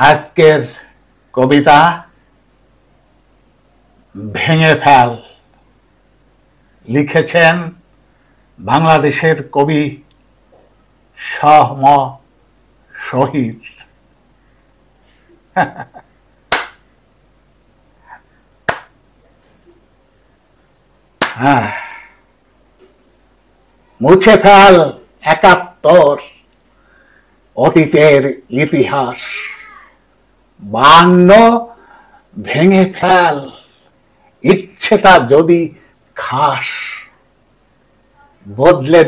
আজকের কবিতা ভেঙে ফেল লিখেছেন বাংলাদেশের কবি শ.ম. শহীদ। মুছে ফেল ৭১ অতীতের ইতিহাস, ৫২ ভেঙে ফেল ইচ্ছেটা যদি খাস, বদলে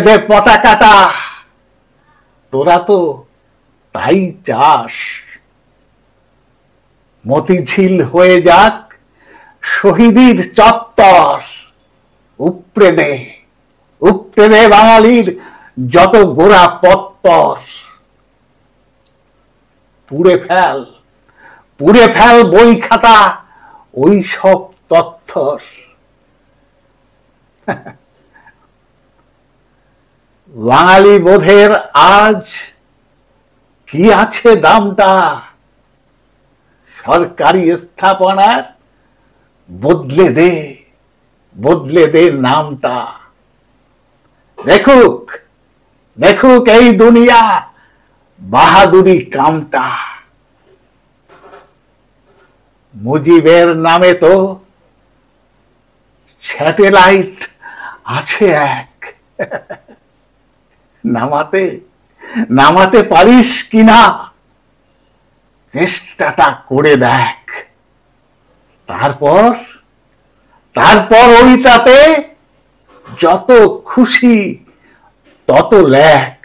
দে পতাকাটা, তোরা তো তাই চাস। মতিঝিল হয়ে যাক শহীদের চত্বর, উপড়ে দে বাঙালির যত গোড়া পত্তর। পুড়ে ফেল বই খাতা ওই সব তথ্যর। বাঙালি বোধের আজ কি আছে দামটা, সরকারি স্থাপনার বদলে দে নামটা। দেখুক এই দুনিয়া বাহাদুরি কামটা। মুজিবের নামে তো স্যাটেলাইট আছে এক, নামাতে পারিস কিনা চেষ্টাটা করে দেখ। তারপর ওইটাতে যত খুশি তত লেখ।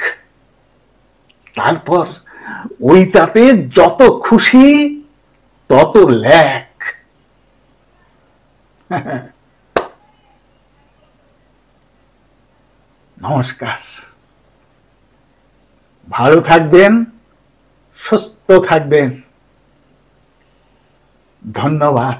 তারপর ওইটাতে যত খুশি তত লেখ। নমস্কার, ভালো থাকবেন, সুস্থ থাকবেন। ধন্যবাদ।